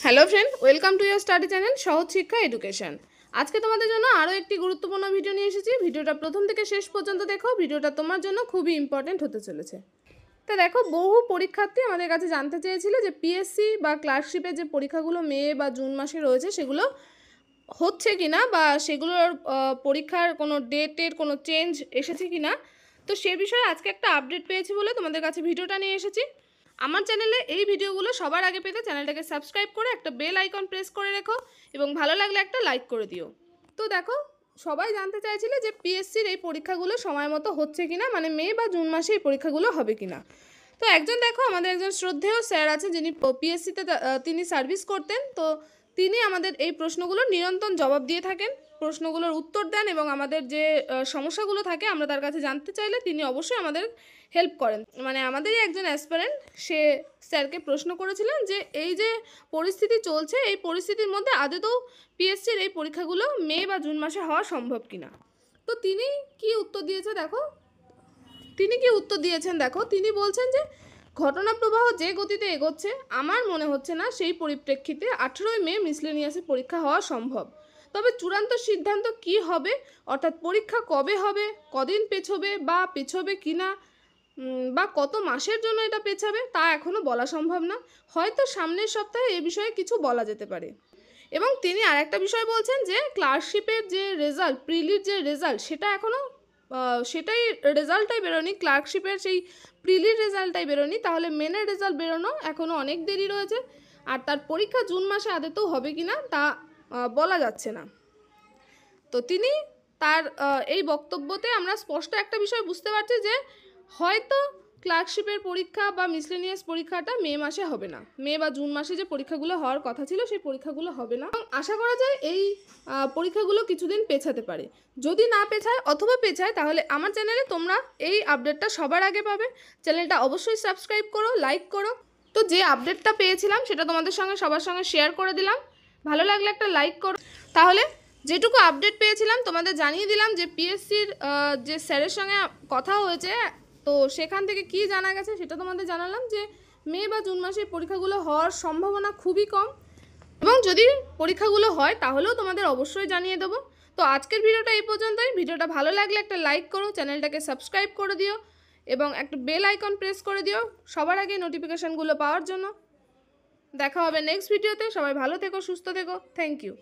Hello friend, welcome to your study channel সহজ শিক্ষা education. আজকে তোমাদের জন্য আরও একটি গুরুত্বপূর্ণ ভিডিও নিয়ে এসেছি। ভিডিওটা প্রথম থেকে শেষ পর্যন্ত দেখো, ভিডিওটা তোমার জন্য খুবই ইম্পর্টেন্ট হতে চলেছে। তা দেখো, বহু পরীক্ষার্থী আমাদের কাছে জানতে চেয়েছিল যে পিএসসি বা ক্লার্কশিপের যে পরীক্ষাগুলো মে বা জুন মাসে রয়েছে সেগুলো হচ্ছে কিনা বা সেগুলোর পরীক্ষার কোনো ডেটের কোনো চেঞ্জ এসেছে কিনা। তো সে বিষয়ে আজকে একটা আপডেট পেয়েছি বলে তোমাদের কাছে ভিডিওটা নিয়ে এসেছি। আমার চ্যানেলে এই ভিডিওগুলো সবার আগে পেতে চ্যানেলটাকে সাবস্ক্রাইব করে একটা বেল আইকন প্রেস করে রেখো এবং ভালো লাগলে একটা লাইক করে দিও। তো দেখো, সবাই জানতে চাইছিলে যে পিএসসির এই পরীক্ষাগুলো সময় মতো হচ্ছে কিনা, মানে মে বা জুন মাসে এই পরীক্ষাগুলো হবে কিনা। তো একজন দেখো, আমাদের একজন শ্রদ্ধেয় স্যার আছে যিনি পিএসসিতে তিনি সার্ভিস করতেন। তো তিনি আমাদের এই প্রশ্নগুলোর নিরন্তর জবাব দিয়ে থাকেন, প্রশ্নগুলোর উত্তর দেন এবং আমাদের যে সমস্যাগুলো থাকে আমরা তার কাছে জানতে চাইলে তিনি অবশ্যই আমাদের হেল্প করেন। মানে আমাদেরই একজন অ্যাসপারেন্ট সে স্যারকে প্রশ্ন করেছিলেন যে এই যে পরিস্থিতি চলছে, এই পরিস্থিতির মধ্যে আদৌ পিএসসির এই পরীক্ষাগুলো মে বা জুন মাসে হওয়া সম্ভব কিনা। তো তিনি কি উত্তর দিয়েছেন দেখো, তিনি বলছেন যে ঘটনা প্রবাহ যে গতিতে এগোচ্ছে আমার মনে হচ্ছে না সেই পরিপ্রেক্ষিতে 18ই মে মিসলেনিয়াসে পরীক্ষা হওয়া সম্ভব। তবে চূড়ান্ত সিদ্ধান্ত কি হবে, অর্থাৎ পরীক্ষা কবে হবে, কদিন পেছবে কিনা বা কত মাসের জন্য এটা পেছাবে তা এখনও বলা সম্ভব না। হয়তো সামনের সপ্তাহে এ বিষয়ে কিছু বলা যেতে পারে। এবং তিনি আরেকটা বিষয় বলছেন যে ক্লার্কশিপের যে রেজাল্ট, প্রিলির যে রেজাল্ট, সেটা এখনও রেজাল্টটাই বেরোয়নি। ক্লার্কশিপের সেই প্রিলির রেজাল্টটাই বেরোয়নি, তাহলে মেনের রেজাল্ট বেরোনো এখনও অনেক দেরি রয়েছে। আর তার পরীক্ষা জুন মাসে আদতেও হবে কি না তা বলা যাচ্ছে না। তো তিনি তার এই বক্তব্যতে আমরা স্পষ্ট একটা বিষয় বুঝতে পারছি যে হয়তো ক্লার্কশিপের পরীক্ষা বা মিসলেনিয়াস পরীক্ষাটা মে মাসে হবে না, মে বা জুন মাসে যে পরীক্ষাগুলো হওয়ার কথা ছিল সেই পরীক্ষাগুলো হবে না। আশা করা যায় এই পরীক্ষাগুলো কিছুদিন পেছাতে পারে। যদি না পেছায় অথবা পেছায় তাহলে আমার চ্যানেলে তোমরা এই আপডেটটা সবার আগে পাবে। চ্যানেলটা অবশ্যই সাবস্ক্রাইব করো, লাইক করো। তো যে আপডেটটা পেয়েছিলাম সেটা তোমাদের সঙ্গে সবার সঙ্গে শেয়ার করে দিলাম। ভালো লাগলে একটা লাইক করো। তাহলে যেটুকু আপডেট পেয়েছিলাম তোমাদের জানিয়ে দিলাম যে পিএসসির যে স্যারের সঙ্গে কথা হয়েছে, তো সেখান থেকে কি জানা গেছে সেটা তোমাদের জানালাম যে মে বা জুন মাসে পরীক্ষাগুলো হওয়ার সম্ভাবনা খুবই কম, এবং যদি পরীক্ষাগুলো হয় তাহলেও তোমাদের অবশ্যই জানিয়ে দেবো। তো আজকের ভিডিওটা এই পর্যন্তই। ভিডিওটা ভালো লাগলে একটা লাইক করো, চ্যানেলটাকে সাবস্ক্রাইব করে দিও এবং একটা বেল আইকন প্রেস করে দিও সবার আগে নোটিফিকেশানগুলো পাওয়ার জন্য। দেখা হবে নেক্সট ভিডিওতে। সবাই ভালো থেকো, সুস্থ থেকো। Thank you.